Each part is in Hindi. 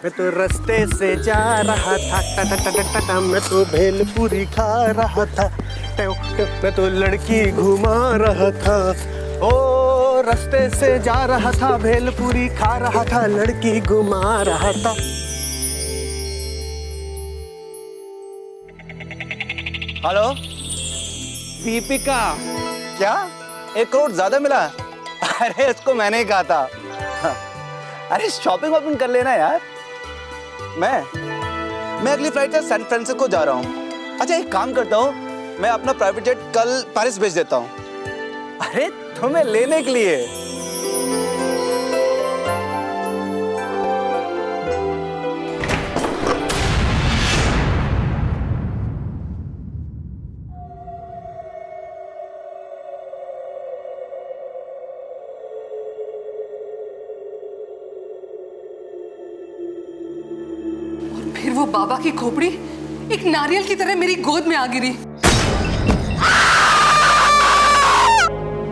मैं तो रास्ते से जा रहा था टा टा टा टा टा, मैं तो भेलपूरी खा रहा था, मैं तो लड़की घुमा रहा था। ओ रास्ते से जा रहा था, भेलपूरी खा रहा था, लड़की घुमा रहा था। हेलो दीपिका, क्या 1 करोड़ ज्यादा मिला? अरे इसको मैंने ही कहा था। अरे शॉपिंग वॉपिंग कर लेना यार। मैं अगली फ्लाइट से सैन फ्रांसिस्को जा रहा हूँ। अच्छा एक काम करता हूँ, मैं अपना प्राइवेट जेट कल पेरिस भेज देता हूँ। अरे तुम्हें लेने के लिए। फिर वो बाबा की खोपड़ी एक नारियल की तरह मेरी गोद में आ गिरी।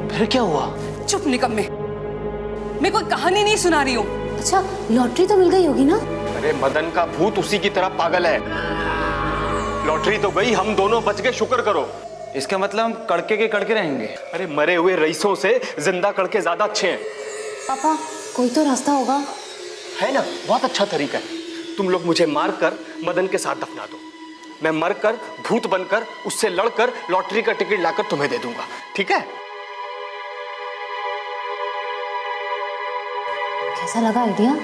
फिर क्या हुआ? चुप निकम्मे, मैं कोई कहानी नहीं सुना रही हूँ। अच्छा लॉटरी तो मिल गई होगी ना? अरे मदन का भूत उसी की तरह पागल है। लॉटरी तो गई, हम दोनों बच गए, शुक्र करो। इसका मतलब हम कड़के के कड़के रहेंगे। अरे मरे हुए रईसों से जिंदा कड़के ज्यादा अच्छे हैं। पापा कोई तो रास्ता होगा। है ना, बहुत अच्छा तरीका है। तुम लोग मुझे मारकर मदन के साथ दफना दो, मैं मरकर भूत बनकर उससे लड़कर लॉटरी का टिकट लाकर तुम्हें दे दूंगा, ठीक है? कैसा लगा आइडिया?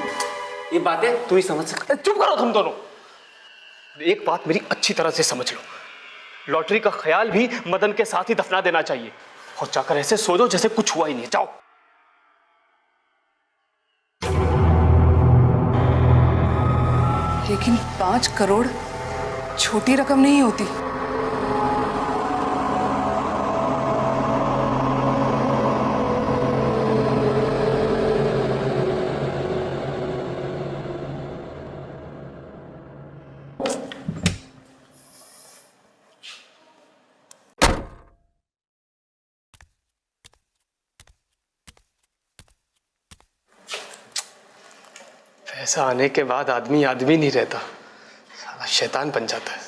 ये बातें तू ही समझ सकता है। चुप करो तुम दोनों। एक बात मेरी अच्छी तरह से समझ लो, लॉटरी का ख्याल भी मदन के साथ ही दफना देना चाहिए और जाकर ऐसे सो जाओ जैसे कुछ हुआ ही नहीं। जाओ। लेकिन 5 करोड़ छोटी रकम नहीं होती। पैसा आने के बाद आदमी आदमी नहीं रहता, साला शैतान बन जाता है।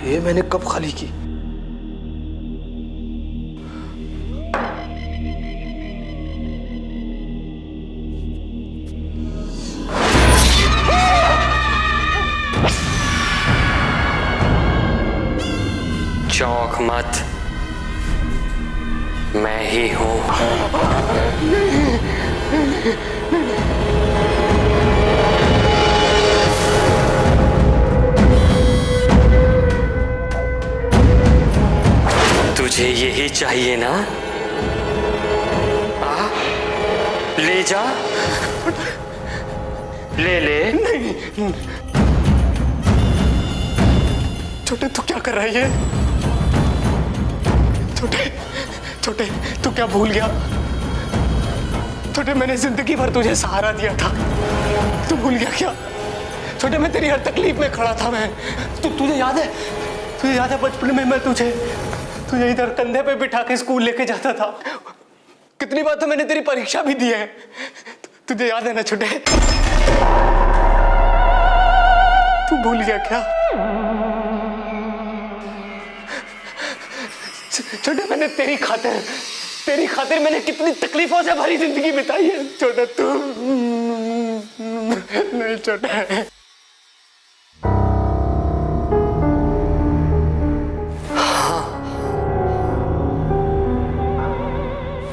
ये मैंने कब खाली की? चौंक मत, मैं ही हूं। तुझे यही चाहिए ना? आ, ले जा, ले ले। छोटे तू क्या कर रहा है? ये छोटे छोटे तू क्या भूल गया? छोटे मैंने जिंदगी भर तुझे सहारा दिया था, तू भूल गया क्या? छोटे मैं तेरी हर तकलीफ में खड़ा था। मैं तुझे याद है? तुझे याद है बचपन में मैं तुझे इधर कंधे पे बिठा के स्कूल लेके जाता था? कितनी बार तो मैंने तेरी परीक्षा भी दी है, तुझे याद है ना छोटे? तू भूल गया क्या? छोटे मैंने तेरी खातिर तेरी खातिर मैंने कितनी तकलीफों से भरी जिंदगी बिताई है छोटा। तू नहीं छोटा।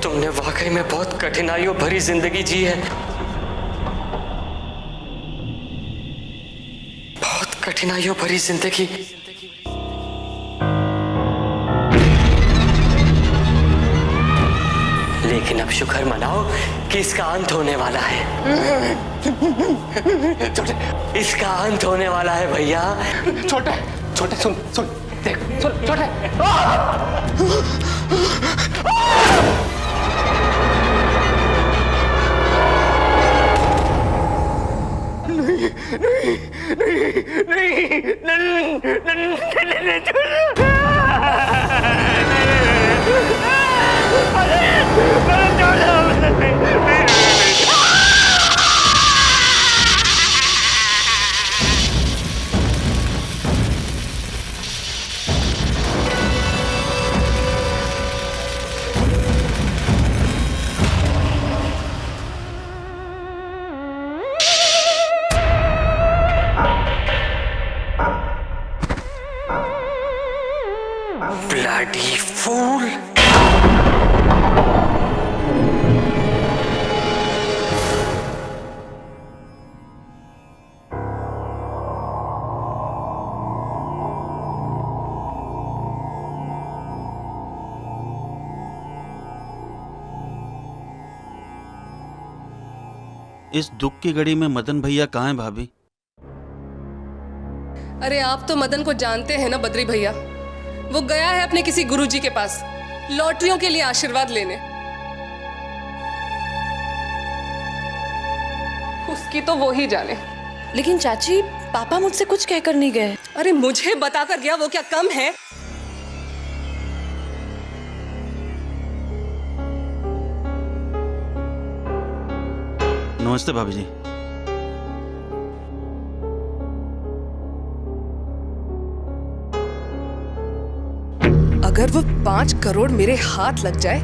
तुमने वाकई में बहुत कठिनाइयों भरी जिंदगी जी है, बहुत कठिनाइयों भरी जिंदगी। लेकिन अब शुक्र मनाओ कि इसका अंत होने वाला है। इसका अंत होने वाला है भैया। छोटे छोटे सुन सुन देख सुन छोटे। Bloody fool. इस दुख की घड़ी में मदन भैया कहाँ हैं भाभी? अरे आप तो मदन को जानते हैं ना बद्री भैया, वो गया है अपने किसी गुरुजी के पास लॉटरियों के लिए आशीर्वाद लेने। उसकी तो वो ही जाने। लेकिन चाची, पापा मुझसे कुछ कहकर नहीं गए। अरे मुझे बताकर गया, वो क्या कम है? नमस्ते भाभी जी। अगर वो 5 करोड़ मेरे हाथ लग जाए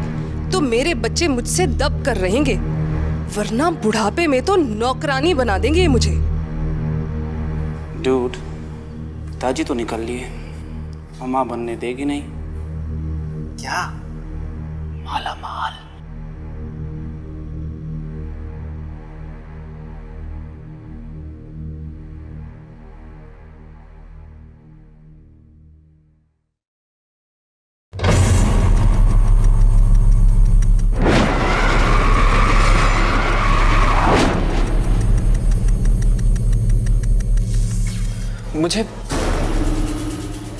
तो मेरे बच्चे मुझसे दब कर रहेंगे, वरना बुढ़ापे में तो नौकरानी बना देंगे ये मुझे। डूड, पिताजी तो निकल लिए, माँ बनने देगी नहीं क्या? माला माल।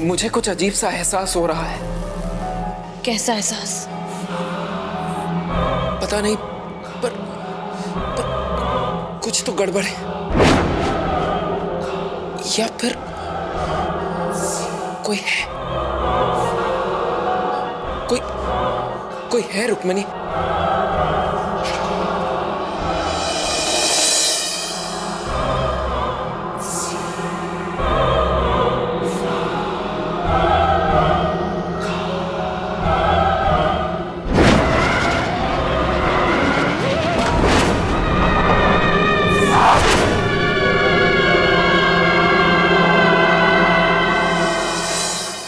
मुझे कुछ अजीब सा एहसास हो रहा है। कैसा एहसास? पता नहीं, पर कुछ तो गड़बड़ है। या फिर कोई है, कोई है रुक्मिनी।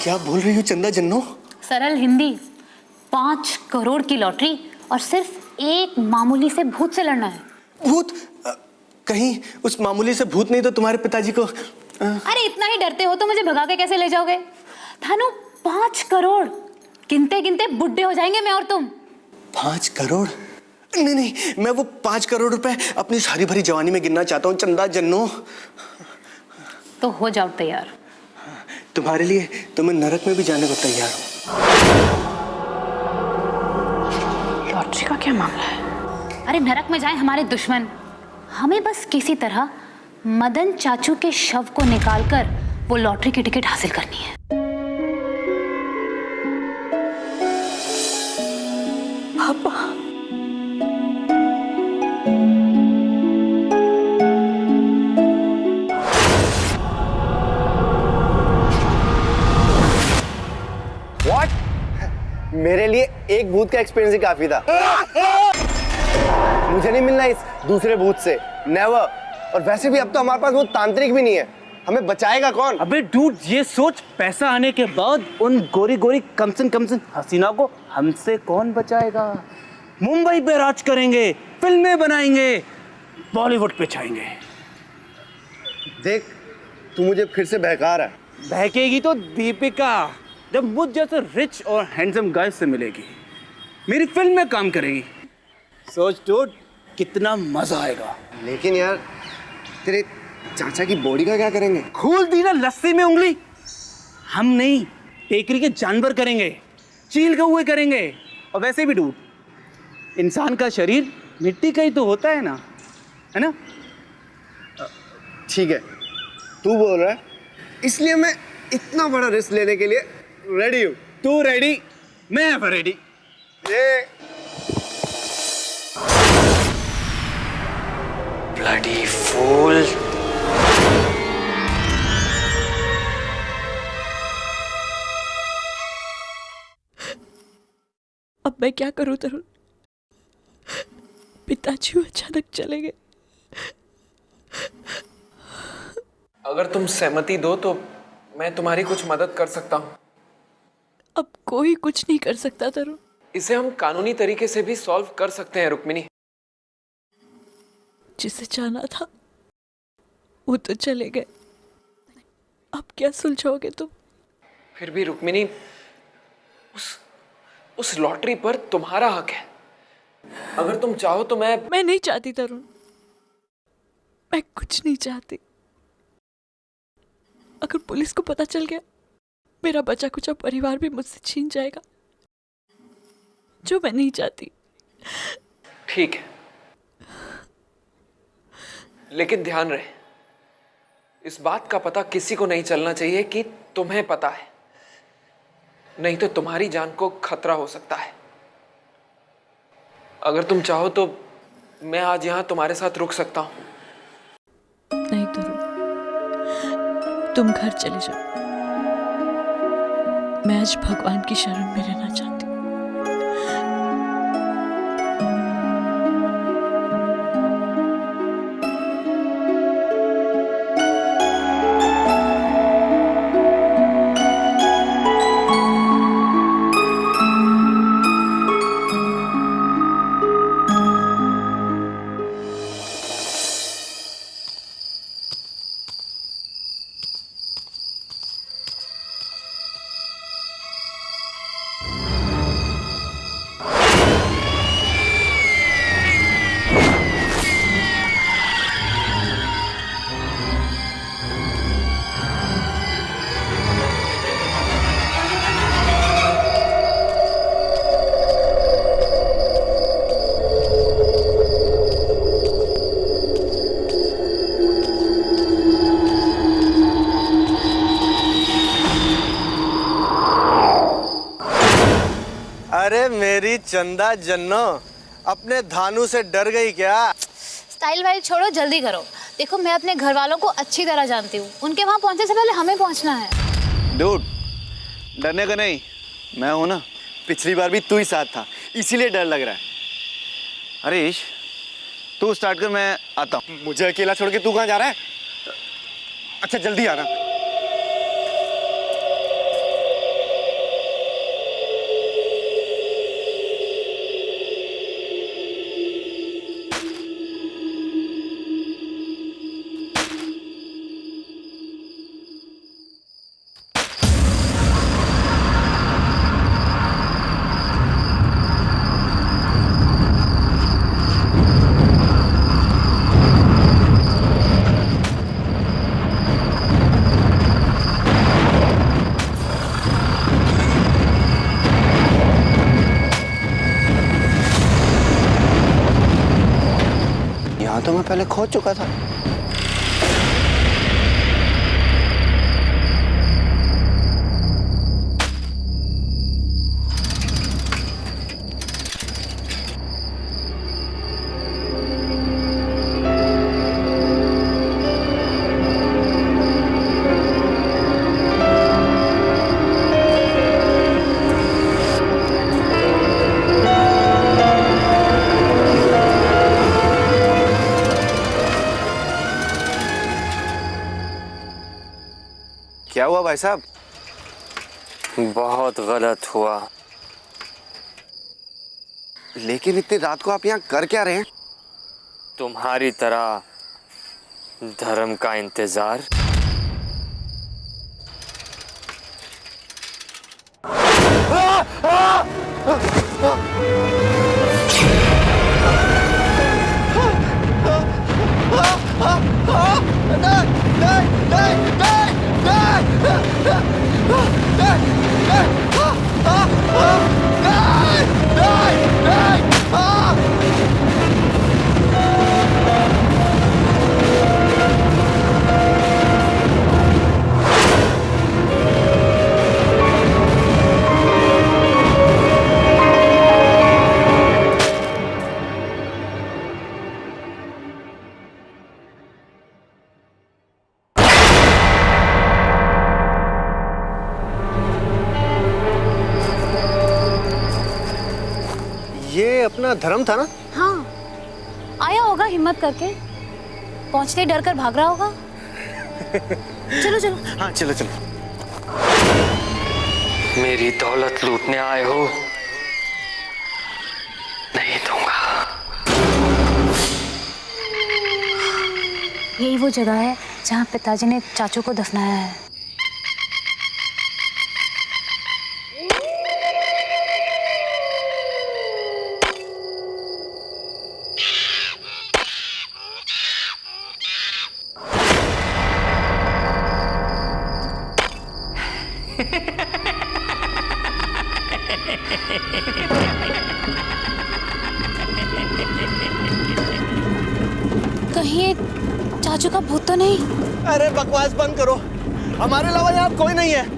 क्या बोल रही हो चंदा जन्नो? सरल हिंदी, 5 करोड़ की लॉटरी और सिर्फ एक मामूली से भूत से लड़ना है। भूत? कहीं उस मामूली से भूत नहीं तो तुम्हारे पिताजी को? अरे इतना ही डरते हो तो मुझे भगा के कैसे ले जाओगे? थानू 5 करोड़ गिनते गिनते बुढ़े हो जाएंगे मैं और तुम। 5 करोड़? नहीं नहीं, मैं वो 5 करोड़ रुपए अपनी सारी भरी जवानी में गिनना चाहता हूँ चंदा जन्नो। तो हो जाओ तैयार। तुम्हारे लिए तो मैं नरक में भी जाने को तैयार हूँ। लॉटरी का क्या मामला है? अरे नरक में जाए हमारे दुश्मन, हमें बस किसी तरह मदन चाचू के शव को निकालकर वो लॉटरी की टिकट हासिल करनी है। पापा, मेरे लिए एक भूत का एक्सपीरियंस ही काफी था। मुझे नहीं मिलना इस दूसरे भूत से, नेवर। और वैसे भी अब तो हमारे पास वो तांत्रिक भी नहीं है, हमें बचाएगा कौन? अबे डूड, ये सोच, पैसा आने के बाद उन गोरी गोरी कमसन हसीना को हमसे कौन बचाएगा? मुंबई पे राज करेंगे, फिल्में बनाएंगे, बॉलीवुड पे छाएंगे। देख, तू मुझे फिर से बहका रहा है। बहकेगी तो दीपिका जब मुझ जैसे रिच और हैंडसम गाय से मिलेगी, मेरी फिल्म में काम करेगी। सोच डूड, कितना मजा आएगा। लेकिन यार, तेरे चाचा की बॉडी का क्या करेंगे? खोल दी ना लस्सी में उंगली। हम नहीं, टेकरी के जानवर करेंगे, चील कौवे करेंगे। और वैसे भी डूड, इंसान का शरीर मिट्टी का ही तो होता है ना, है ना? ठीक है, तू बोल रहा है, इसलिए मैं इतना बड़ा रिस्क लेने के लिए रेडी हूँ। तू रेडी, मैं रेडी। ये ब्लडी फूल। अब मैं क्या करूं तरुण? पिताजी अचानक चले गए। अगर तुम सहमति दो तो मैं तुम्हारी कुछ मदद कर सकता हूँ। अब कोई कुछ नहीं कर सकता तरुण। इसे हम कानूनी तरीके से भी सॉल्व कर सकते हैं रुक्मिनी। जिसे जाना था वो तो चले गए, अब क्या सुलझाओगे तुम? फिर भी रुक्मिनी, उस लॉटरी पर तुम्हारा हक है। अगर तुम चाहो तो मैं नहीं चाहती तरुण, मैं कुछ नहीं चाहती। अगर पुलिस को पता चल गया, मेरा बचा कुचा परिवार भी मुझसे छीन जाएगा, जो मैं नहीं चाहती। ठीक है, लेकिन ध्यान रहे, इस बात का पता किसी को नहीं चलना चाहिए कि तुम्हें पता है, नहीं तो तुम्हारी जान को खतरा हो सकता है। अगर तुम चाहो तो मैं आज यहां तुम्हारे साथ रुक सकता हूं। नहीं तरुण, तुम घर चले जाओ। मैं आज भगवान की शरण में रहना चाहती हूँ। अरे मेरी चंदा जन्नो, अपने धानु से डर गई क्या? स्टाइल वाइल छोड़ो, जल्दी करो। देखो, मैं अपने घर वालों को अच्छी तरह जानती हूँ, उनके वहाँ पहुँचने से पहले हमें पहुँचना है। डूड, डरने का नहीं, मैं हूं ना। पिछली बार भी तू ही साथ था, इसीलिए डर लग रहा है। अरे ईश, तू स्टार्ट कर, मैं आता हूँ। मुझे अकेला छोड़ के तू कहाँ जा रहा है? अच्छा जल्दी आना। तो मैं पहले खो चुका था। हुआ भाई साहब? बहुत गलत हुआ। लेकिन इतनी रात को आप यहाँ कर क्या रहे हैं? तुम्हारी तरह धर्म का इंतजार। ये अपना धर्म था ना? हाँ, आया होगा हिम्मत करके, पहुंचते ही डर कर भाग रहा होगा। चलो चलो। हाँ चलो चलो। मेरी दौलत लूटने आए हो? नहीं दूंगा। यही वो जगह है जहाँ पिताजी ने चाचू को दफनाया है। कहीं ये चाचू का भूत तो नहीं? अरे बकवास बंद करो, हमारे अलावा यहाँ कोई नहीं है।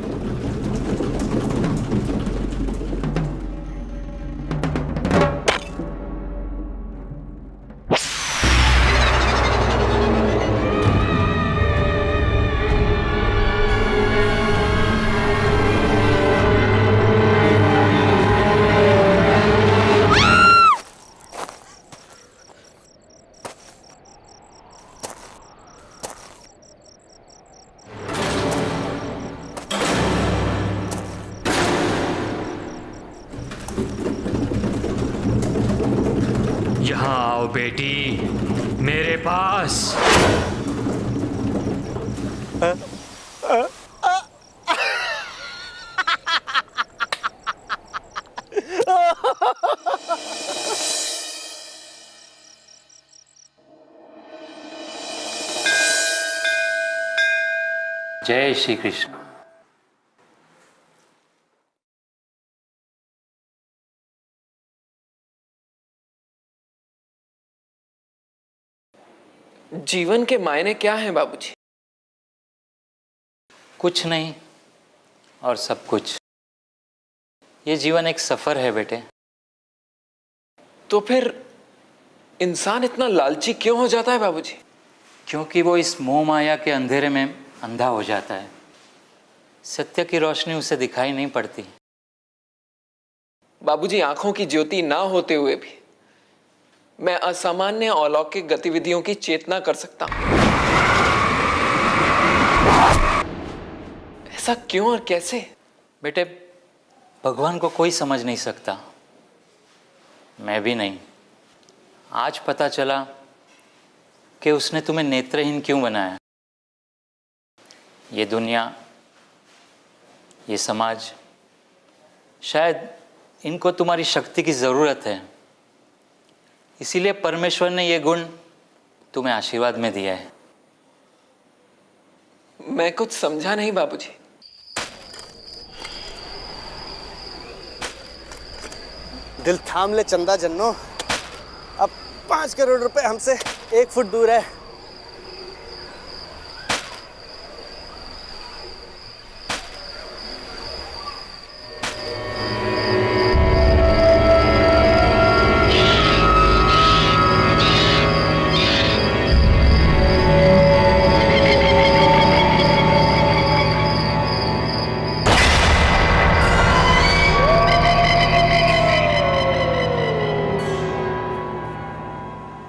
यहाँ आओ बेटी, मेरे पास। जय श्री कृष्ण। जीवन के मायने क्या हैं बाबूजी? कुछ नहीं और सब कुछ। ये जीवन एक सफर है बेटे। तो फिर इंसान इतना लालची क्यों हो जाता है बाबूजी? क्योंकि वो इस मोह माया के अंधेरे में अंधा हो जाता है। सत्य की रोशनी उसे दिखाई नहीं पड़ती। बाबूजी, आंखों की ज्योति ना होते हुए भी मैं असामान्य अलौकिक गतिविधियों की चेतना कर सकता हूं। ऐसा क्यों और कैसे? बेटे, भगवान को कोई समझ नहीं सकता, मैं भी नहीं। आज पता चला कि उसने तुम्हें नेत्रहीन क्यों बनाया। ये दुनिया, ये समाज, शायद इनको तुम्हारी शक्ति की ज़रूरत है। इसीलिए परमेश्वर ने ये गुण तुम्हें आशीर्वाद में दिया है। मैं कुछ समझा नहीं बाबूजी। दिल थाम ले चंदा जन्नो, अब 5 करोड़ रुपए हमसे 1 फुट दूर है।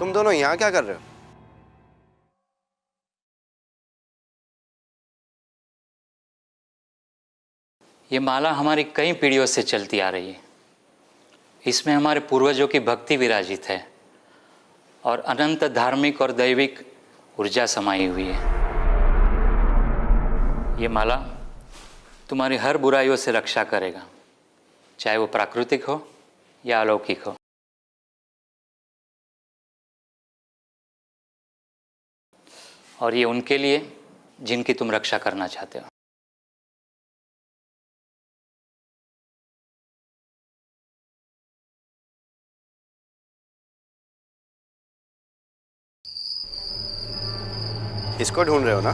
तुम दोनों यहाँ क्या कर रहे हो? ये माला हमारी कई पीढ़ियों से चलती आ रही है। इसमें हमारे पूर्वजों की भक्ति विराजित है और अनंत धार्मिक और दैविक ऊर्जा समाई हुई है। ये माला तुम्हारी हर बुराइयों से रक्षा करेगा, चाहे वो प्राकृतिक हो या अलौकिक हो। और ये उनके लिए जिनकी तुम रक्षा करना चाहते हो। इसको ढूंढ रहे हो ना?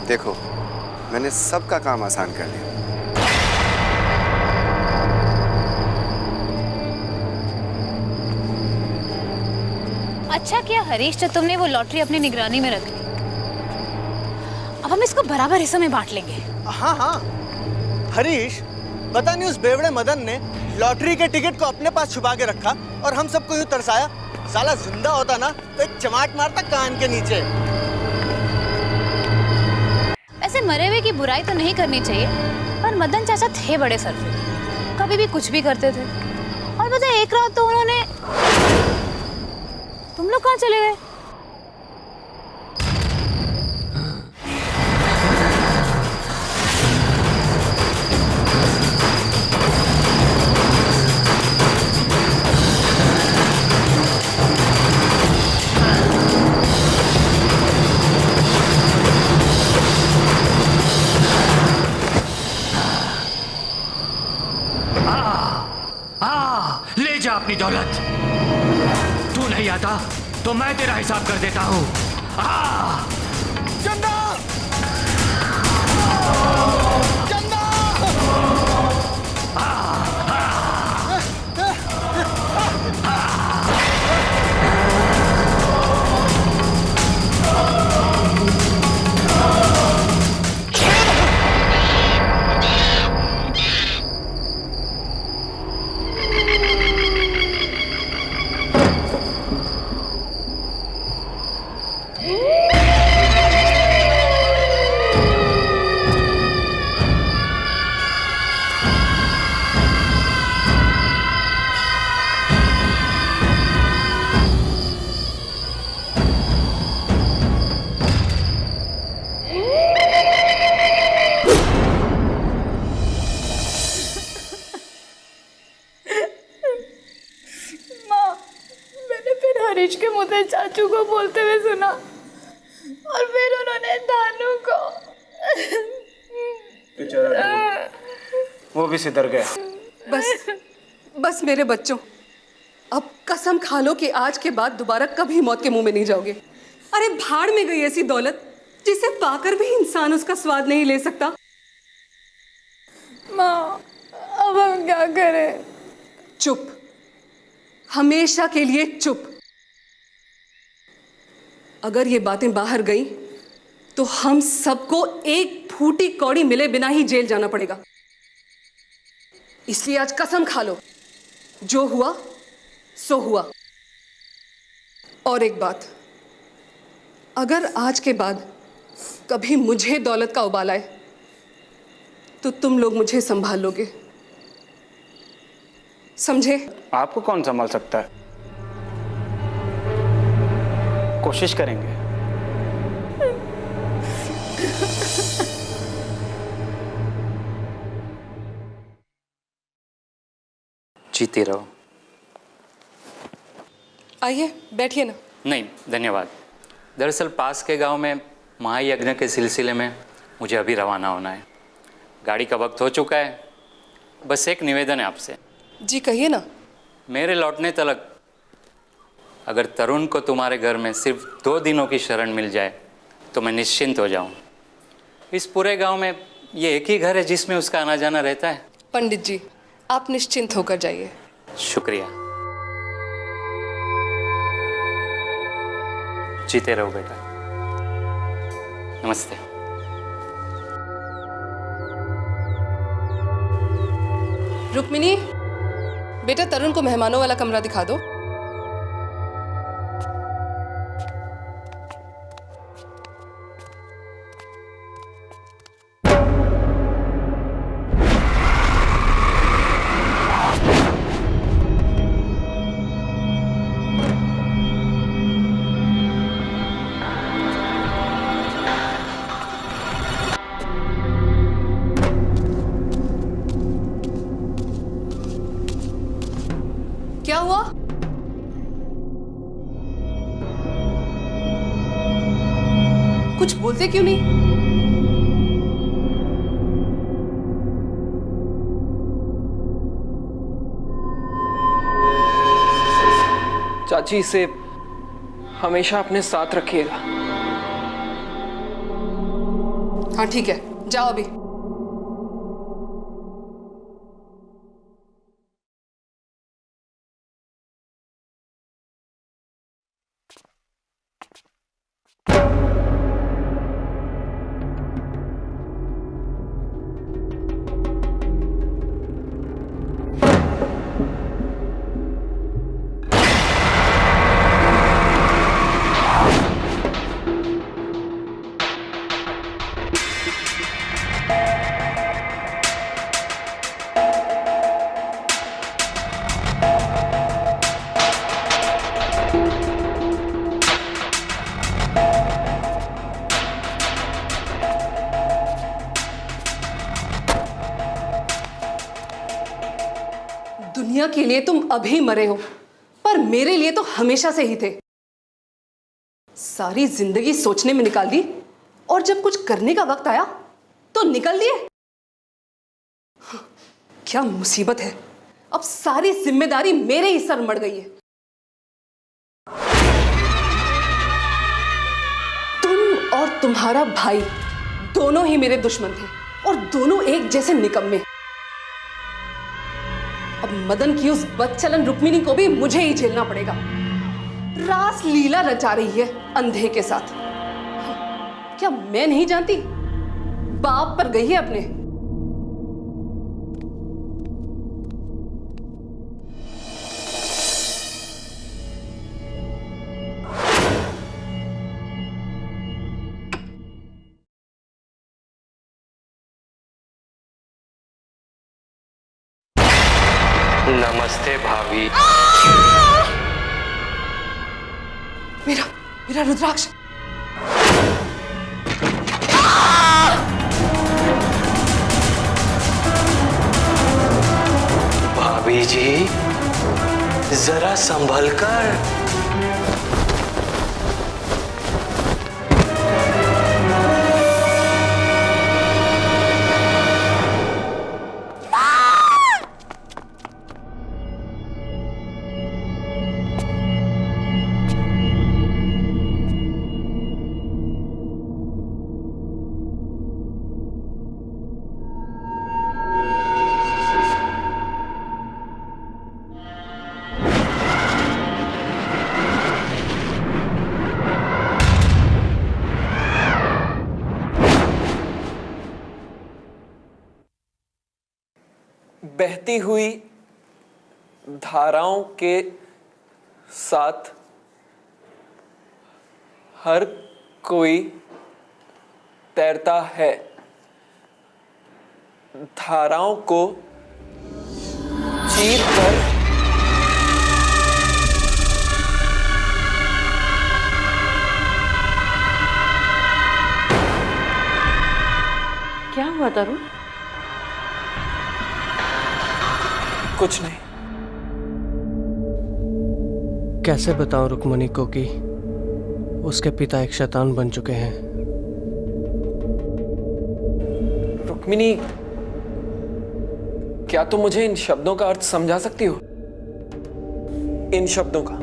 देखो, मैंने सबका काम आसान कर दिया। अच्छा किया हरीश जो तुमने वो लॉटरी अपनी निगरानी में रख ली। अब हम इसको बराबर हिस्सों में बांट लेंगे। हाँ हाँ हरीश, पता नहीं उस बेवड़े मदन ने लॉटरी के टिकट को अपने पास छुपा के रखा और हम सबको यूं तरसाया। साला जिंदा होता ना तो एक चमाट मारता कान के नीचे। वैसे मरे हुए की बुराई तो नहीं करनी चाहिए, पर मदन चाचा थे बड़े सरफे, कभी भी कुछ भी करते थे। और पता है एक रात तो उन्होंने, तुम लोग कहाँ चले गए? ले जा अपनी दौलत। तू नहीं आता तो मैं तेरा हिसाब कर देता हूं। चंदा! चंदा! हरीश के मुंह से चाचू को बोलते हुए सुना और फिर उन्होंने धानु को। वो भी सिधर गया। बस बस मेरे बच्चों, अब कसम खा लो कि आज के बाद दोबारा कभी मौत के मुंह में नहीं जाओगे। अरे भाड़ में गई ऐसी दौलत जिसे पाकर भी इंसान उसका स्वाद नहीं ले सकता। माँ, अब हम क्या करें? चुप, हमेशा के लिए चुप। अगर ये बातें बाहर गई तो हम सबको एक फूटी कौड़ी मिले बिना ही जेल जाना पड़ेगा। इसलिए आज कसम खा लो, जो हुआ सो हुआ। और एक बात, अगर आज के बाद कभी मुझे दौलत का उबाल आए तो तुम लोग मुझे संभाल लोगे, समझे? आपको कौन संभाल सकता है? कोशिश करेंगे। जीते रहो। आइए बैठिए ना। नहीं धन्यवाद। दरअसल पास के गांव में महायज्ञ के सिलसिले में मुझे अभी रवाना होना है। गाड़ी का वक्त हो चुका है। बस एक निवेदन है आपसे। जी कहिए ना। मेरे लौटने तक अगर तरुण को तुम्हारे घर में सिर्फ 2 दिनों की शरण मिल जाए तो मैं निश्चिंत हो जाऊं। इस पूरे गांव में ये एक ही घर है जिसमें उसका आना जाना रहता है। पंडित जी, आप निश्चिंत होकर जाइए। शुक्रिया। जीते रहो बेटा। नमस्ते। रुक्मिनी, बेटा तरुण को मेहमानों वाला कमरा दिखा दो। बोलते क्यों नहीं? चाची, इसे हमेशा अपने साथ रखिएगा। हाँ ठीक है, जाओ अभी। दुनिया के लिए तुम अभी मरे हो, पर मेरे लिए तो हमेशा से ही थे। सारी जिंदगी सोचने में निकाल दी और जब कुछ करने का वक्त आया तो निकल दिए। क्या मुसीबत है, अब सारी जिम्मेदारी मेरे ही सर मड़ गई है। तुम और तुम्हारा भाई दोनों ही मेरे दुश्मन थे और दोनों एक जैसे निकम्मे। अब मदन की उस बदचलन रुक्मिणी को भी मुझे ही झेलना पड़ेगा। रास लीला रचा रही है अंधे के साथ। क्या मैं नहीं जानती? बाप पर गई है अपने। नमस्ते भाभी। मेरा मेरा रुद्राक्ष। भाभी जी जरा संभल कर। बहती हुई धाराओं के साथ हर कोई तैरता है। धाराओं को चीर कर क्या हुआ तरुण? कुछ नहीं। कैसे बताऊं रुक्मणी को कि उसके पिता एक शैतान बन चुके हैं। रुक्मिणी, क्या तुम मुझे इन शब्दों का अर्थ समझा सकती हो? इन शब्दों का।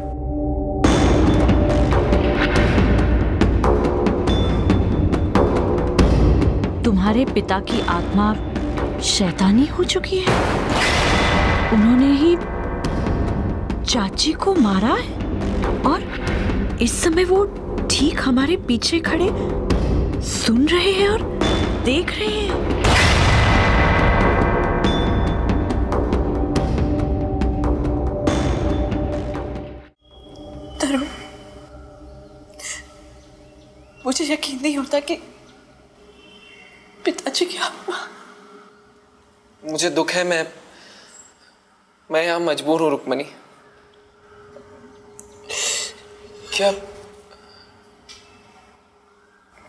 तुम्हारे पिता की आत्मा शैतानी हो चुकी है। उन्होंने ही चाची को मारा है और इस समय वो ठीक हमारे पीछे खड़े सुन रहे हैं और देख रहे हैं। तरुण, मुझे यकीन नहीं होता कि पिताजी की आत्मा। मुझे दुख है, मैं यहां मजबूर हूं रुक्मणी।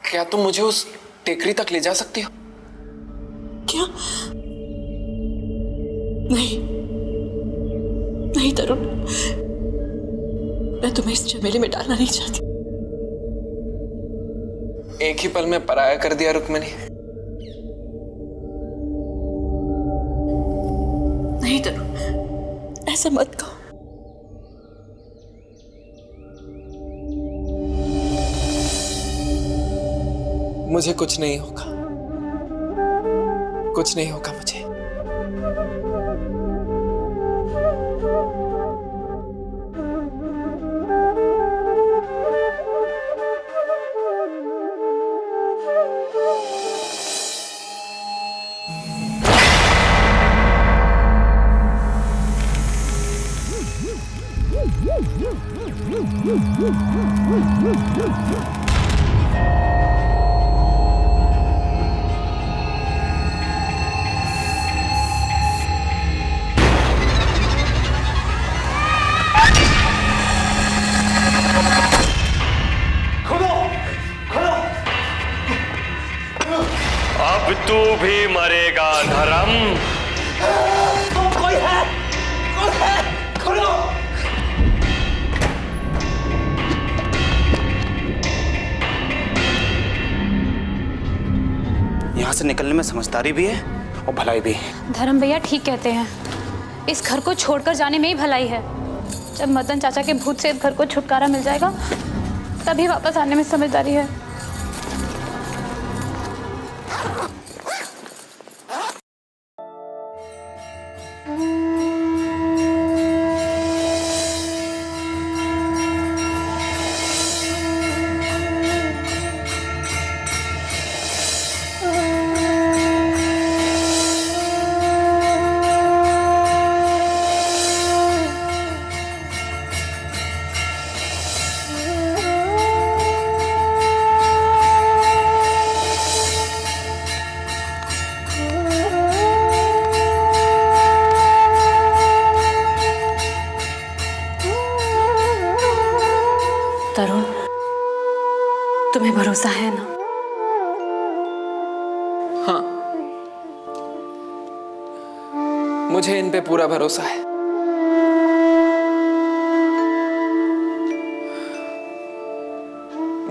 क्या तुम मुझे उस टेकरी तक ले जा सकती हो? क्या? नहीं नहीं तरुण, मैं तुम्हें इस झमेले में डालना नहीं चाहती। एक ही पल में पराया कर दिया रुक्मिणी। नहीं तरुण, ऐसा मत कहो। मुझे कुछ नहीं होगा, कुछ नहीं होगा मुझे। अब तू भी मरेगा धर्म। कोई है, खोलो। यहाँ से निकलने में समझदारी भी है और भलाई भी है। धर्म भैया ठीक कहते हैं, इस घर को छोड़कर जाने में ही भलाई है। जब मदन चाचा के भूत से इस घर को छुटकारा मिल जाएगा, तभी वापस आने में समझदारी है। तरुण, तुम्हें भरोसा है ना? हाँ, मुझे इन पे पूरा भरोसा है।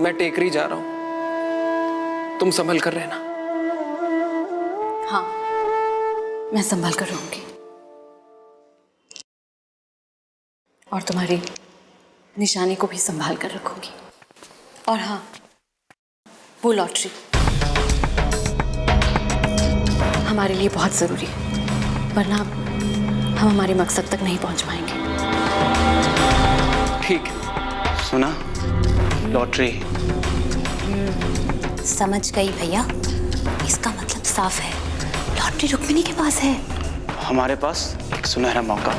मैं टेकरी जा रहा हूं, तुम संभल कर रहना। हाँ, मैं संभाल कर रहूंगी और तुम्हारी निशानी को भी संभाल कर रखूंगी। और हाँ, वो लॉटरी हमारे लिए बहुत जरूरी है, वरना हम हमारे मकसद तक नहीं पहुंच पाएंगे। ठीक है। सुना, लॉटरी। समझ गई भैया, इसका मतलब साफ है, लॉटरी रुक्मिणी के पास है। हमारे पास एक सुनहरा मौका।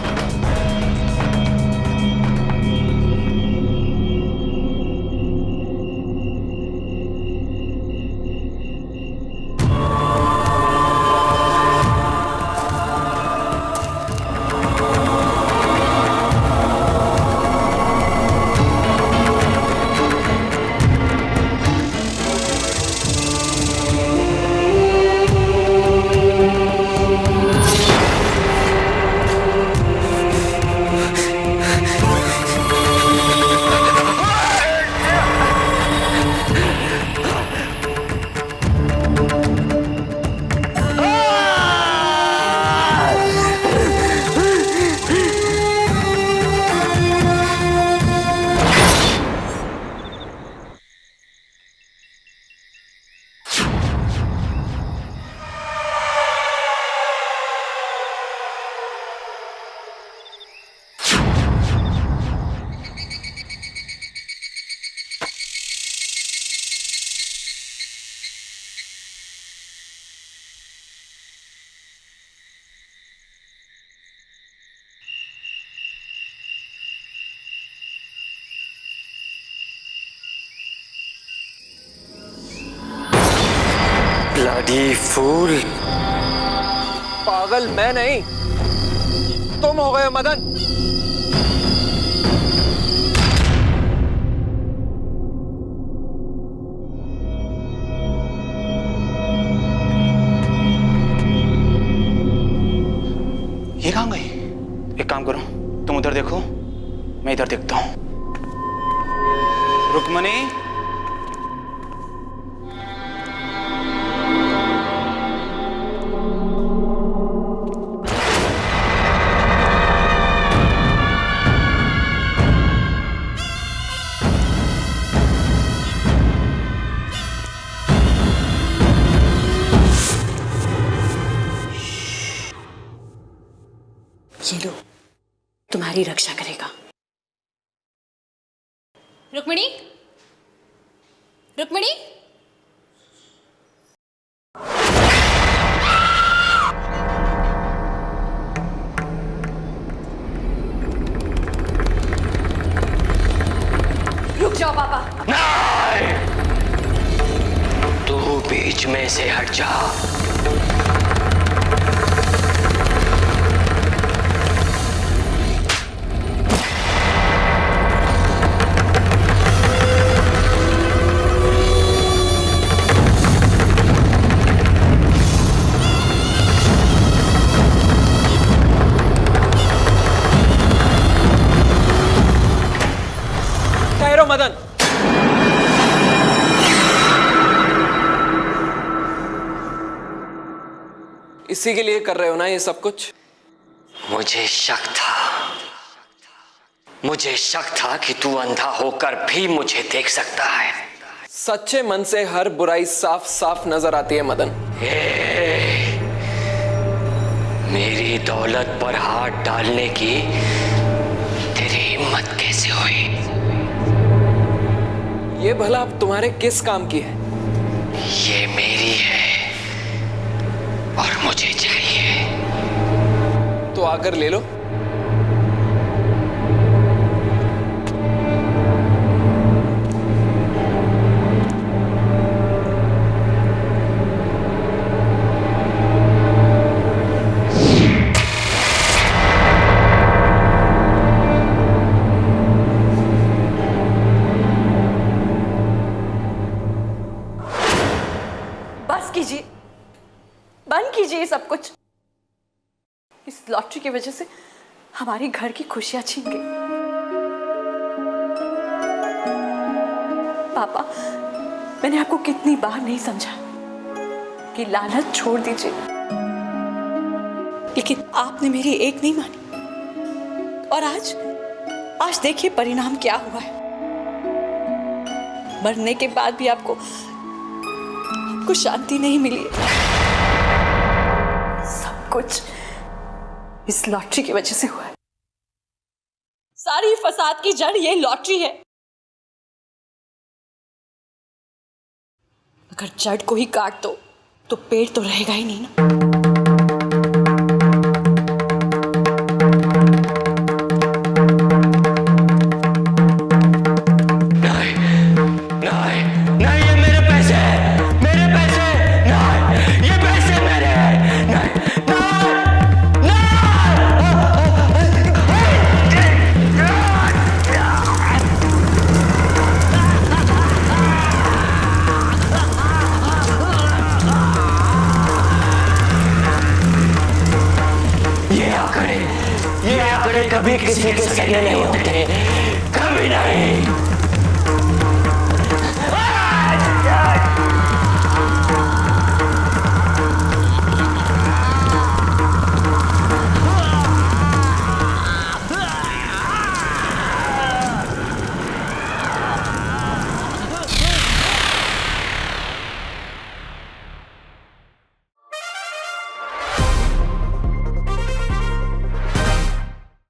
Bloody fool. पागल मैं नहीं, तुम हो गए मदन। ये कहाँ गई? एक काम करो, तुम उधर देखो, मैं इधर देखता हूं। रुक्मिणी, ये लो, तुम्हारी रक्षा करेगा। रुक्मिणी, रुक्मिणी, रुक जाओ पापा। नहीं, तू बीच में से हट जा। ठहरो मदन। इसी के लिए कर रहे हो ना ये सब कुछ? मुझे शक था कि तू अंधा होकर भी मुझे देख सकता है। सच्चे मन से हर बुराई साफ साफ नजर आती है मदन। मेरी दौलत पर हाथ डालने की तेरी हिम्मत कैसे हुई? ये भला अब तुम्हारे किस काम की है? ये मेरी है और मुझे चाहिए। तो आकर ले लो। बस कीजिए, बंद कीजिए सब कुछ। इस लॉटरी की वजह से हमारी घर की खुशियां छीन गई। पापा, मैंने आपको कितनी बार नहीं समझा कि लालच छोड़ दीजिए, लेकिन आपने मेरी एक नहीं मानी। और आज देखिए परिणाम क्या हुआ है। मरने के बाद भी आपको शांति नहीं मिली। सब कुछ इस लॉटरी की वजह से हुआ है। सारी फसाद की जड़ ये लॉटरी है। अगर जड़ को ही काट दो तो पेड़ तो रहेगा ही नहीं ना। ये आंकड़े कभी किसी के सगे नहीं होते, कभी नहीं।